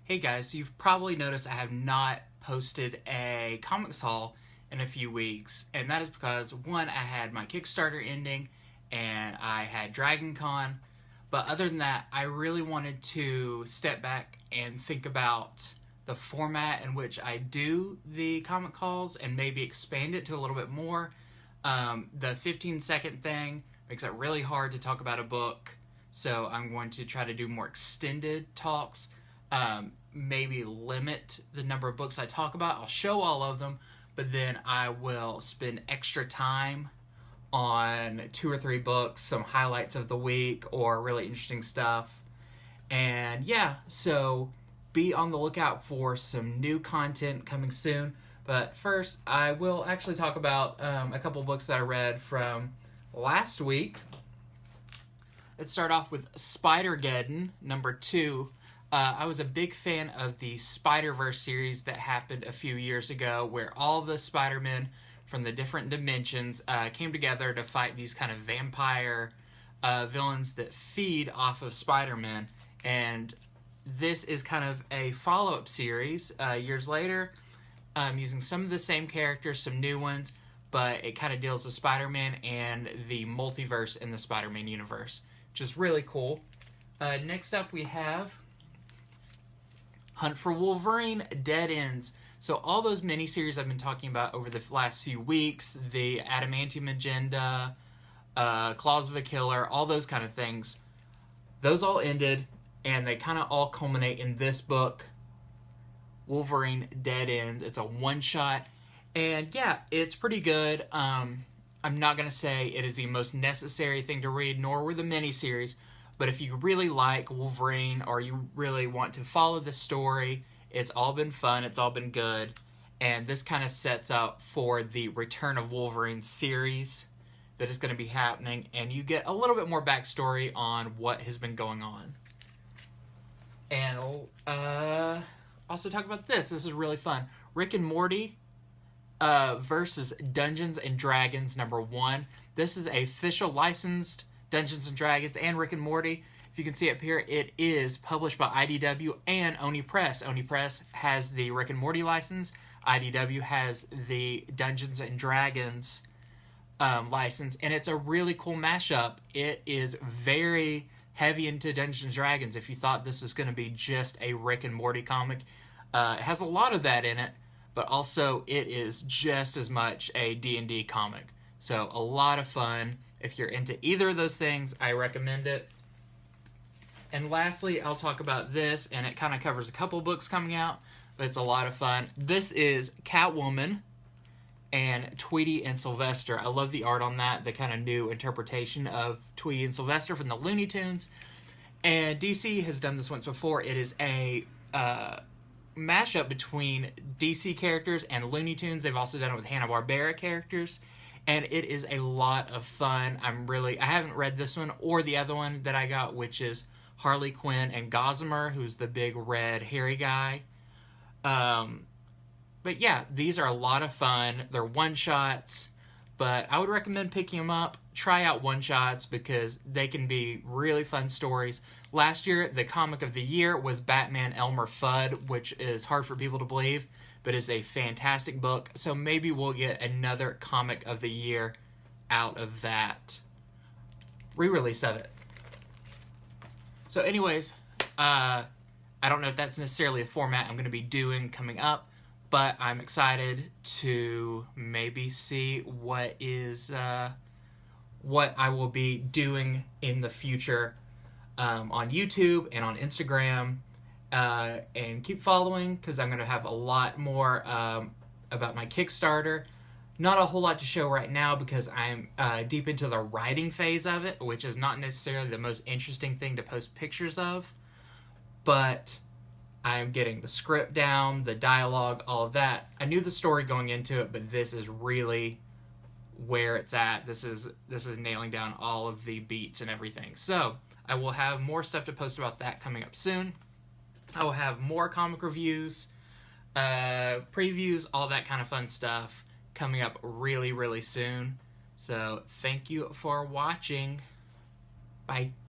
Hey guys, you've probably noticed I have not posted a comics haul in a few weeks, and that is because, one, I had my Kickstarter ending, and I had Dragon Con, but other than that, I really wanted to step back and think about the format in which I do the comic hauls and maybe expand it to a little bit more. The 15-second thing makes it really hard to talk about a book, so I'm going to try to do more extended talks. Maybe limit the number of books I talk about. I'll show all of them, but then I will spend extra time on 2 or 3 books, some highlights of the week, or really interesting stuff. And yeah, so be on the lookout for some new content coming soon. But first, I will actually talk about a couple books that I read from last week. Let's start off with Spider-Geddon, number 2. I was a big fan of the Spider-Verse series that happened a few years ago, where all the Spider-Men from the different dimensions came together to fight these kind of vampire villains that feed off of Spider-Man. And this is kind of a follow-up series years later, using some of the same characters, some new ones, but it kind of deals with Spider-Man and the multiverse in the Spider-Man universe, which is really cool. Next up we have Hunt for Wolverine, Dead Ends. So all those miniseries I've been talking about over the last few weeks, the Adamantium Agenda, Claws of a Killer, all those kind of things, those all ended, and they kind of all culminate in this book, Wolverine, Dead Ends. It's a one-shot, and yeah, it's pretty good. I'm not going to say it is the most necessary thing to read, nor were the miniseries, but if you really like Wolverine or you really want to follow the story, it's all been fun, it's all been good, and this kind of sets up for the Return of Wolverine series that is going to be happening, and you get a little bit more backstory on what has been going on. And also talk about this. This is really fun. Rick and Morty versus Dungeons and Dragons, number 1. This is a official licensed Dungeons and Dragons and Rick and Morty. If you can see up here, it is published by IDW and Oni Press. Oni Press has the Rick and Morty license. IDW has the Dungeons and Dragons license, and it's a really cool mashup. It is very heavy into Dungeons and Dragons. If you thought this was going to be just a Rick and Morty comic, it has a lot of that in it, but also it is just as much a D&D comic. So a lot of fun. If you're into either of those things, I recommend it. And lastly, I'll talk about this, and it kind of covers a couple books coming out, but it's a lot of fun. This is Catwoman and Tweety and Sylvester. I love the art on that, the kind of new interpretation of Tweety and Sylvester from the Looney Tunes. And DC has done this once before. It is a mashup between DC characters and Looney Tunes. They've also done it with Hanna-Barbera characters. And it is a lot of fun. I haven't read this one or the other one that I got, which is Harley Quinn and Gossamer, who's the big red hairy guy. But yeah, these are a lot of fun. They're one-shots, but I would recommend picking them up. Try out one-shots because they can be really fun stories. Last year, the comic of the year was Batman Elmer Fudd, which is hard for people to believe, but is a fantastic book. So maybe we'll get another comic of the year out of that re-release of it. So anyways, I don't know if that's necessarily a format I'm going to be doing coming up, but I'm excited to maybe see what I will be doing in the future on YouTube and on Instagram. And keep following, because I'm going to have a lot more about my Kickstarter. Not a whole lot to show right now because I'm deep into the writing phase of it, which is not necessarily the most interesting thing to post pictures of, but I'm getting the script down, the dialogue, all of that. I knew the story going into it, but this is really where it's at. This is nailing down all of the beats and everything. So I will have more stuff to post about that coming up soon. I will have more comic reviews, previews, all that kind of fun stuff coming up really, really soon. So thank you for watching. Bye.